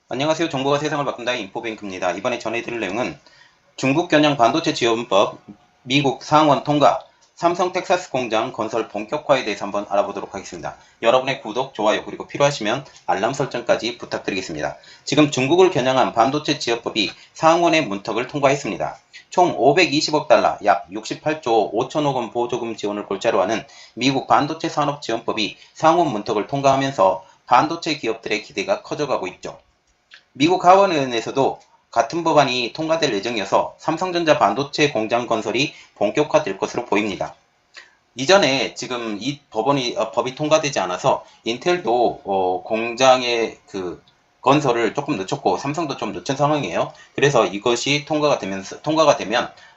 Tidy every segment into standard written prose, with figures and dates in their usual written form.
안녕하세요. 정보가 세상을 바꾼다 인포뱅크입니다. 이번에 전해드릴 내용은 중국 겨냥 반도체 지원법, 미국 상원 통과, 삼성 텍사스 공장 건설 본격화에 대해서 한번 알아보도록 하겠습니다. 여러분의 구독, 좋아요, 그리고 필요하시면 알람 설정까지 부탁드리겠습니다. 지금 중국을 겨냥한 반도체 지원법이 상원의 문턱을 통과했습니다. 총 520억 달러, 약 68조 5천억 원 보조금 지원을 골자로 하는 미국 반도체 산업 지원법이 상원 문턱을 통과하면서 반도체 기업들의 기대가 커져가고 있죠. 미국 하원의원에서도 같은 법안이 통과될 예정이어서 삼성전자 반도체 공장 건설이 본격화될 것으로 보입니다. 이전에 지금 이 법이 통과되지 않아서 인텔도 공장의 그 건설을 조금 늦췄고 삼성도 좀 늦춘 상황이에요. 그래서 이것이 통과가 되면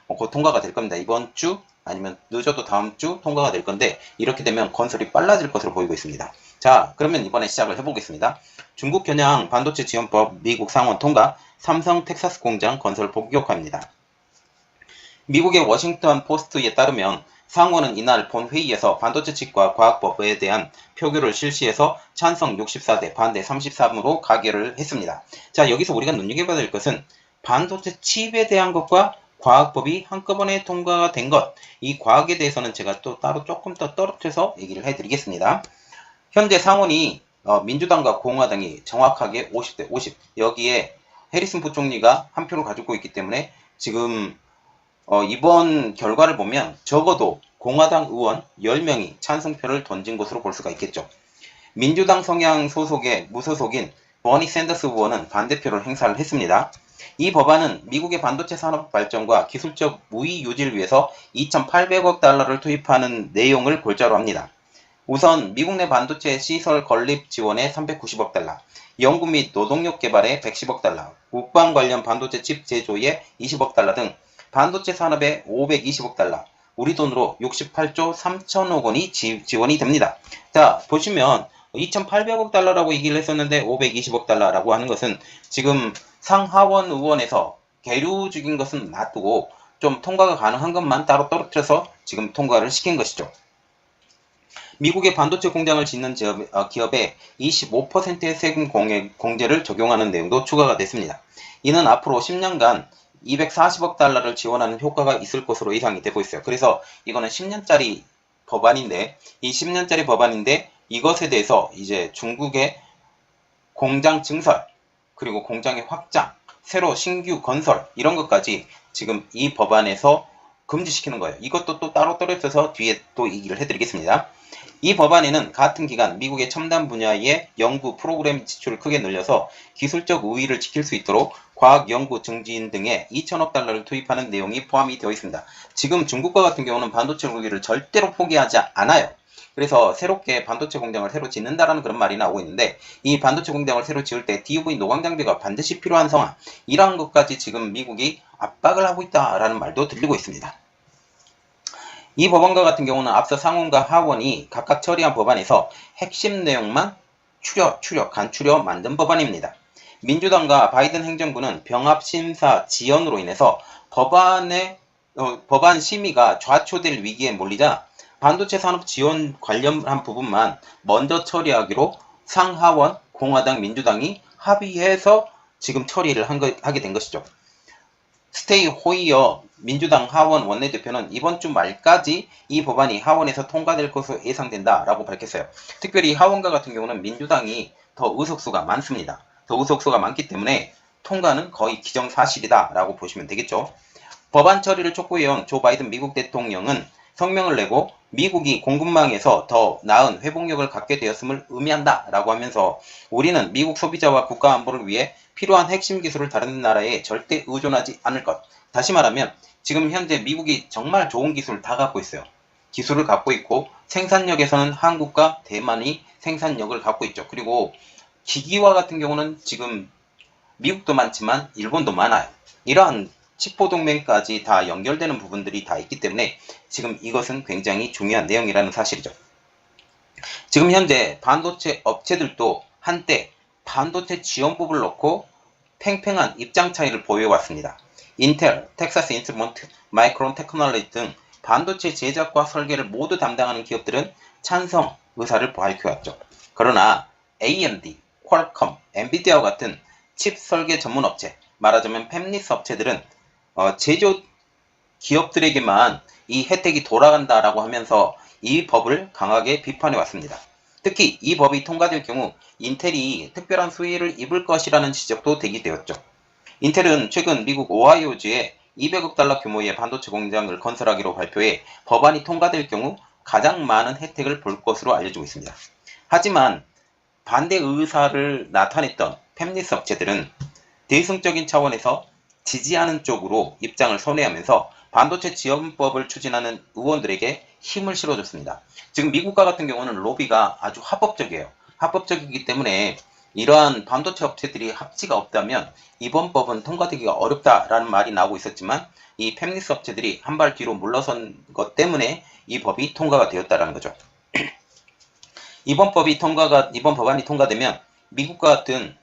곧 통과가 될 겁니다. 이번 주 아니면 늦어도 다음 주 통과가 될 건데 이렇게 되면 건설이 빨라질 것으로 보이고 있습니다. 자, 그러면 이번에 시작을 해보겠습니다. 중국 겨냥 반도체 지원법 미국 상원 통과, 삼성 텍사스 공장 건설 본격화입니다. 미국의 워싱턴 포스트에 따르면 상원은 이날 본회의에서 반도체 칩과 과학법에 대한 표결을 실시해서 찬성 64대 반대 33으로 가결을 했습니다. 자, 여기서 우리가 눈여겨봐야 될 것은 반도체 칩에 대한 것과 과학법이 한꺼번에 통과가 된 것, 이 과학에 대해서는 제가 또 따로 조금 더 떨어뜨려서 얘기를 해드리겠습니다. 현재 상원이 민주당과 공화당이 정확하게 50대 50, 여기에 해리슨 부총리가 한 표를 가지고 있기 때문에 지금 이번 결과를 보면 적어도 공화당 의원 10명이 찬성표를 던진 것으로 볼 수가 있겠죠. 민주당 성향 소속의 무소속인 버니 샌더스 의원은 반대표를 행사를 했습니다. 이 법안은 미국의 반도체 산업 발전과 기술적 우위 유지를 위해서 2,800억 달러를 투입하는 내용을 골자로 합니다. 우선 미국 내 반도체 시설 건립 지원에 390억 달러, 연구 및 노동력 개발에 110억 달러, 국방 관련 반도체 칩 제조에 20억 달러 등 반도체 산업에 520억 달러, 우리 돈으로 68조 3천억 원이 지원이 됩니다. 자, 보시면 2,800억 달러라고 얘기를 했었는데 520억 달러라고 하는 것은 지금 상하원 의원에서 계류 중인 것은 놔두고 좀 통과가 가능한 것만 따로 떨어뜨려서 지금 통과를 시킨 것이죠. 미국의 반도체 공장을 짓는 기업에 25%의 세금 공제를 적용하는 내용도 추가가 됐습니다. 이는 앞으로 10년간 240억 달러를 지원하는 효과가 있을 것으로 예상이 되고 있어요. 그래서 이거는 10년짜리 법안인데, 이 10년짜리 법안인데 이것에 대해서 이제 중국의 공장 증설, 그리고 공장의 확장, 새로 신규 건설 이런 것까지 지금 이 법안에서 금지시키는 거예요. 이것도 또 따로 떨어져서 뒤에 또 얘기를 해드리겠습니다. 이 법안에는 같은 기간 미국의 첨단 분야의 연구 프로그램 지출을 크게 늘려서 기술적 우위를 지킬 수 있도록 과학 연구 증진 등에 2천억 달러를 투입하는 내용이 포함이 되어 있습니다. 지금 중국과 같은 경우는 반도체 우위를 절대로 포기하지 않아요. 그래서 새롭게 반도체 공장을 새로 짓는다라는 그런 말이 나오고 있는데, 이 반도체 공장을 새로 지을 때 DUV 노광 장비가 반드시 필요한 상황, 이러한 것까지 지금 미국이 압박을 하고 있다라는 말도 들리고 있습니다. 이 법안과 같은 경우는 앞서 상원과 하원이 각각 처리한 법안에서 핵심 내용만 간추려 만든 법안입니다. 민주당과 바이든 행정부는 병합 심사 지연으로 인해서 법안 심의가 좌초될 위기에 몰리자 반도체 산업 지원 관련한 부분만 먼저 처리하기로 상하원 공화당 민주당이 합의해서 지금 처리를 하게 된 것이죠. 스테이 호이어 민주당 하원 원내대표는 이번 주 말까지 이 법안이 하원에서 통과될 것으로 예상된다라고 밝혔어요. 특별히 하원과 같은 경우는 민주당이 더 의석수가 많습니다. 더 의석수가 많기 때문에 통과는 거의 기정사실이다라고 보시면 되겠죠. 법안 처리를 촉구해온 조 바이든 미국 대통령은 성명을 내고 미국이 공급망에서 더 나은 회복력을 갖게 되었음을 의미한다라고 하면서 우리는 미국 소비자와 국가 안보를 위해 필요한 핵심 기술을 다른 나라에 절대 의존하지 않을 것. 다시 말하면 지금 현재 미국이 정말 좋은 기술을 다 갖고 있어요. 기술을 갖고 있고 생산력에서는 한국과 대만이 생산력을 갖고 있죠. 그리고 기기와 같은 경우는 지금 미국도 많지만 일본도 많아요. 이러한 칩포동맹까지 다 연결되는 부분들이 다 있기 때문에 지금 이것은 굉장히 중요한 내용이라는 사실이죠. 지금 현재 반도체 업체들도 한때 반도체 지원법을 놓고 팽팽한 입장 차이를 보여왔습니다. 인텔, 텍사스 인스트루먼트, 마이크론 테크놀로지 등 반도체 제작과 설계를 모두 담당하는 기업들은 찬성 의사를 밝혀왔죠. 그러나 AMD, 퀄컴, 엔비디아와 같은 칩 설계 전문 업체, 말하자면 팹리스 업체들은 제조 기업들에게만 이 혜택이 돌아간다라고 하면서 이 법을 강하게 비판해 왔습니다. 특히 이 법이 통과될 경우 인텔이 특별한 수혜를 입을 것이라는 지적도 제기되었죠. 인텔은 최근 미국 오하이오주에 200억 달러 규모의 반도체 공장을 건설하기로 발표해 법안이 통과될 경우 가장 많은 혜택을 볼 것으로 알려지고 있습니다. 하지만 반대 의사를 나타냈던 팹리스 업체들은 대승적인 차원에서 지지하는 쪽으로 입장을 선회하면서 반도체 지원법을 추진하는 의원들에게 힘을 실어줬습니다. 지금 미국과 같은 경우는 로비가 아주 합법적이에요. 합법적이기 때문에 이러한 반도체 업체들이 합치가 없다면 이번 법은 통과되기가 어렵다라는 말이 나오고 있었지만 이 팹리스 업체들이 한 발 뒤로 물러선 것 때문에 이 법이 통과가 되었다는 거죠. 이번 법안이 통과되면 미국과 같은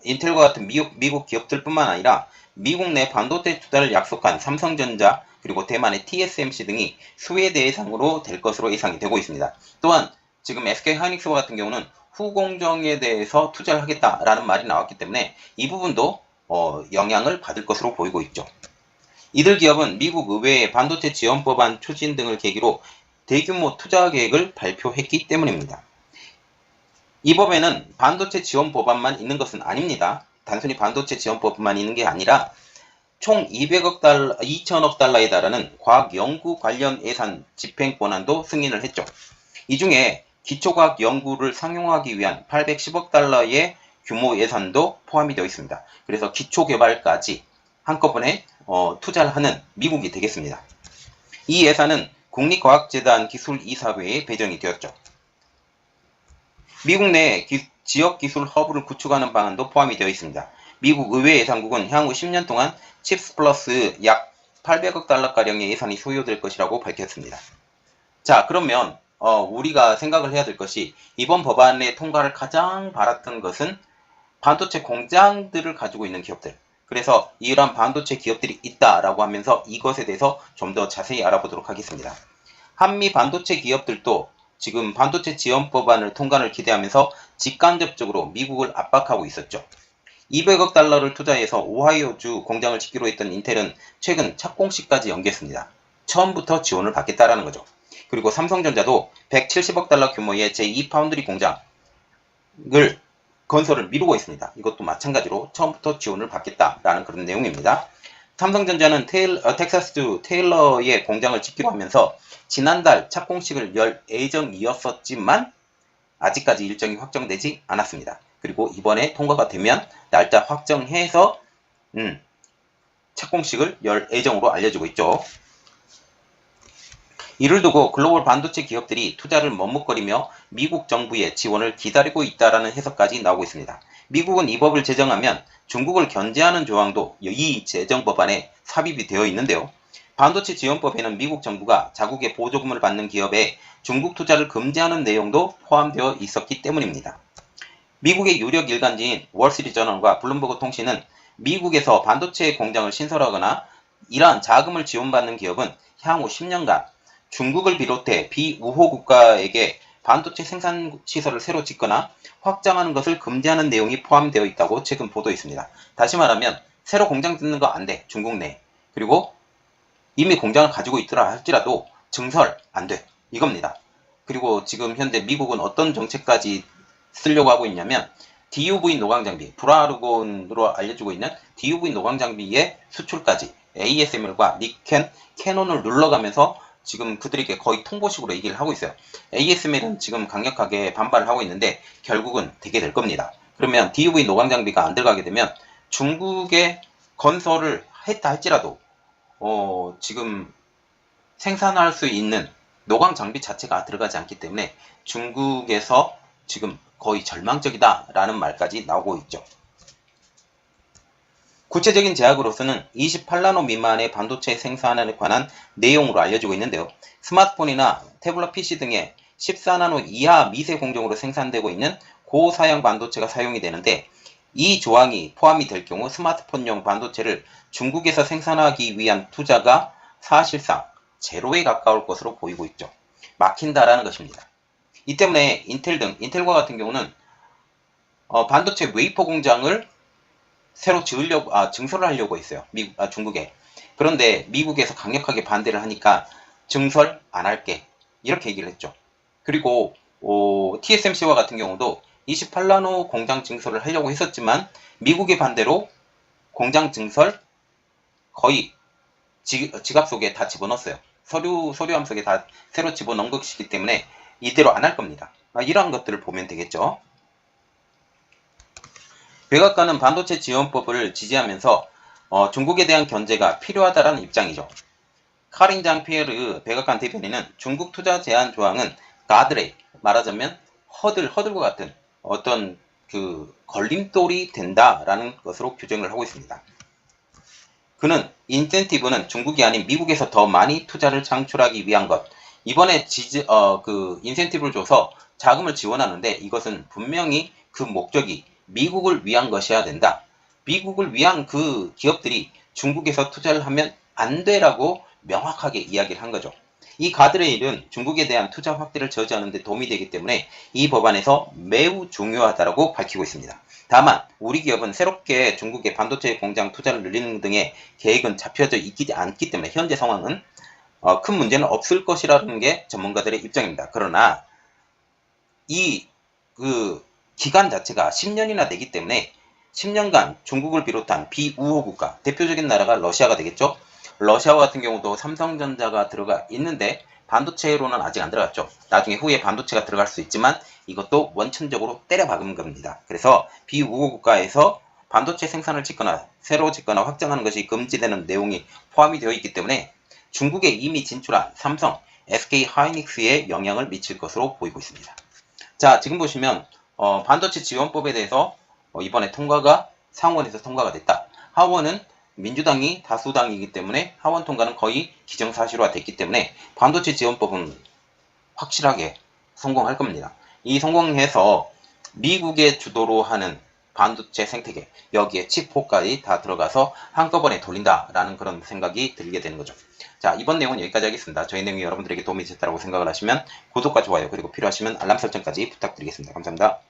인텔과 같은 미국 기업들뿐만 아니라 미국 내 반도체 투자를 약속한 삼성전자 그리고 대만의 TSMC 등이 수혜 대상으로 될 것으로 예상이 되고 있습니다. 또한 지금 SK하이닉스와 같은 경우는 후공정에 대해서 투자를 하겠다라는 말이 나왔기 때문에 이 부분도 영향을 받을 것으로 보이고 있죠. 이들 기업은 미국 의회의 반도체 지원법안 추진 등을 계기로 대규모 투자 계획을 발표했기 때문입니다. 이 법에는 반도체 지원 법안만 있는 것은 아닙니다. 단순히 반도체 지원법만 있는 게 아니라 총 2,000억 달러에 달하는 과학 연구 관련 예산 집행 권한도 승인을 했죠. 이 중에 기초과학 연구를 상용하기 위한 810억 달러의 규모 예산도 포함이 되어 있습니다. 그래서 기초개발까지 한꺼번에 투자를 하는 미국이 되겠습니다. 이 예산은 국립과학재단 기술이사회에 배정이 되었죠. 미국 내 지역기술 허브를 구축하는 방안도 포함이 되어 있습니다. 미국 의회 예산국은 향후 10년 동안 칩스 플러스 약 800억 달러가량의 예산이 소요될 것이라고 밝혔습니다. 자, 그러면 우리가 생각을 해야 될 것이 이번 법안의 통과를 가장 바랐던 것은 반도체 공장들을 가지고 있는 기업들. 그래서 이러한 반도체 기업들이 있다라고 하면서 이것에 대해서 좀 더 자세히 알아보도록 하겠습니다. 한미 반도체 기업들도 지금 반도체 지원 법안을 통과를 기대하면서 직간접적으로 미국을 압박하고 있었죠. 200억 달러를 투자해서 오하이오주 공장을 짓기로 했던 인텔은 최근 착공식까지 연기했습니다. 처음부터 지원을 받겠다라는 거죠. 그리고 삼성전자도 170억 달러 규모의 제2파운드리 공장을 건설을 미루고 있습니다. 이것도 마찬가지로 처음부터 지원을 받겠다라는 그런 내용입니다. 삼성전자는 텍사스 테일러의 공장을 짓기로 하면서 지난달 착공식을 열 예정이었었지만 아직까지 일정이 확정되지 않았습니다. 그리고 이번에 통과가 되면 날짜 확정해서 착공식을 열 예정으로 알려지고 있죠. 이를 두고 글로벌 반도체 기업들이 투자를 머뭇거리며 미국 정부의 지원을 기다리고 있다는 해석까지 나오고 있습니다. 미국은 이 법을 제정하면 중국을 견제하는 조항도 이 제정 법안에 삽입이 되어 있는데요. 반도체 지원법에는 미국 정부가 자국의 보조금을 받는 기업에 중국 투자를 금지하는 내용도 포함되어 있었기 때문입니다. 미국의 유력 일간지인 월스트리트저널과 블룸버그 통신은 미국에서 반도체 공장을 신설하거나 이러한 자금을 지원받는 기업은 향후 10년간 중국을 비롯해 비우호 국가에게 반도체 생산 시설을 새로 짓거나 확장하는 것을 금지하는 내용이 포함되어 있다고 최근 보도했습니다. 다시 말하면 새로 공장 짓는 거 안 돼. 중국 내. 그리고 이미 공장을 가지고 있더라 할지라도 증설 안 돼. 이겁니다. 그리고 지금 현재 미국은 어떤 정책까지 쓰려고 하고 있냐면 DUV 노광장비, 브라르곤으로 알려지고 있는 DUV 노광장비의 수출까지 ASML과 니켄, 캐논을 눌러가면서 지금 그들에게 거의 통보식으로 얘기를 하고 있어요. ASML은 지금 강력하게 반발을 하고 있는데 결국은 되게 될 겁니다. 그러면 DUV 노광장비가 안 들어가게 되면 중국에 건설을 했다 할지라도 지금 생산할 수 있는 노광장비 자체가 들어가지 않기 때문에 중국에서 지금 거의 절망적이다라는 말까지 나오고 있죠. 구체적인 제약으로서는 28나노 미만의 반도체 생산에 관한 내용으로 알려지고 있는데요. 스마트폰이나 태블릿 PC 등의 14나노 이하 미세 공정으로 생산되고 있는 고사양 반도체가 사용이 되는데 이 조항이 포함이 될 경우 스마트폰용 반도체를 중국에서 생산하기 위한 투자가 사실상 제로에 가까울 것으로 보이고 있죠. 막힌다라는 것입니다. 이 때문에 인텔과 같은 경우는 반도체 웨이퍼 공장을 새로 증설을 하려고 했어요. 중국에. 그런데 미국에서 강력하게 반대를 하니까 증설 안 할게. 이렇게 얘기를 했죠. 그리고 TSMC와 같은 경우도 28나노 공장 증설을 하려고 했었지만 미국의 반대로 공장 증설 거의 지갑 속에 다 집어넣었어요. 서류함 속에 다 새로 집어넣은 것이기 때문에 이대로 안 할 겁니다. 이러한 것들을 보면 되겠죠. 백악관은 반도체 지원법을 지지하면서 중국에 대한 견제가 필요하다는 입장이죠. 카린 장 피에르 백악관 대변인은 중국 투자 제한 조항은 가드레일, 말하자면 허들과 같은 어떤 걸림돌이 된다라는 것으로 규정을 하고 있습니다. 그는 인센티브는 중국이 아닌 미국에서 더 많이 투자를 창출하기 위한 것. 이번에 인센티브를 줘서 자금을 지원하는데 이것은 분명히 그 목적이 미국을 위한 것이어야 된다. 미국을 위한 그 기업들이 중국에서 투자를 하면 안 돼라고 명확하게 이야기를 한 거죠. 이 가드레일은 중국에 대한 투자 확대를 저지하는 데 도움이 되기 때문에 이 법안에서 매우 중요하다고 밝히고 있습니다. 다만 우리 기업은 새롭게 중국의 반도체 공장 투자를 늘리는 등의 계획은 잡혀져 있지 않기 때문에 현재 상황은 큰 문제는 없을 것이라는 게 전문가들의 입장입니다. 그러나 이 기간 자체가 10년이나 되기 때문에 10년간 중국을 비롯한 비우호 국가, 대표적인 나라가 러시아가 되겠죠. 러시아 같은 경우도 삼성전자가 들어가 있는데 반도체로는 아직 안 들어갔죠. 나중에 후에 반도체가 들어갈 수 있지만 이것도 원천적으로 때려박은 겁니다. 그래서 비우호 국가에서 반도체 생산을 짓거나 새로 짓거나 확장하는 것이 금지되는 내용이 포함이 되어 있기 때문에 중국에 이미 진출한 삼성, SK 하이닉스에 영향을 미칠 것으로 보이고 있습니다. 자, 지금 보시면 반도체 지원법에 대해서 이번에 상원에서 통과가 됐다. 하원은 민주당이 다수당이기 때문에 하원 통과는 거의 기정사실화 됐기 때문에 반도체 지원법은 확실하게 성공할 겁니다. 이 성공해서 미국의 주도로 하는 반도체 생태계, 여기에 칩4까지 다 들어가서 한꺼번에 돌린다라는 그런 생각이 들게 되는 거죠. 자, 이번 내용은 여기까지 하겠습니다. 저희 내용이 여러분들에게 도움이 됐다고 생각을 하시면 구독과 좋아요, 그리고 필요하시면 알람 설정까지 부탁드리겠습니다. 감사합니다.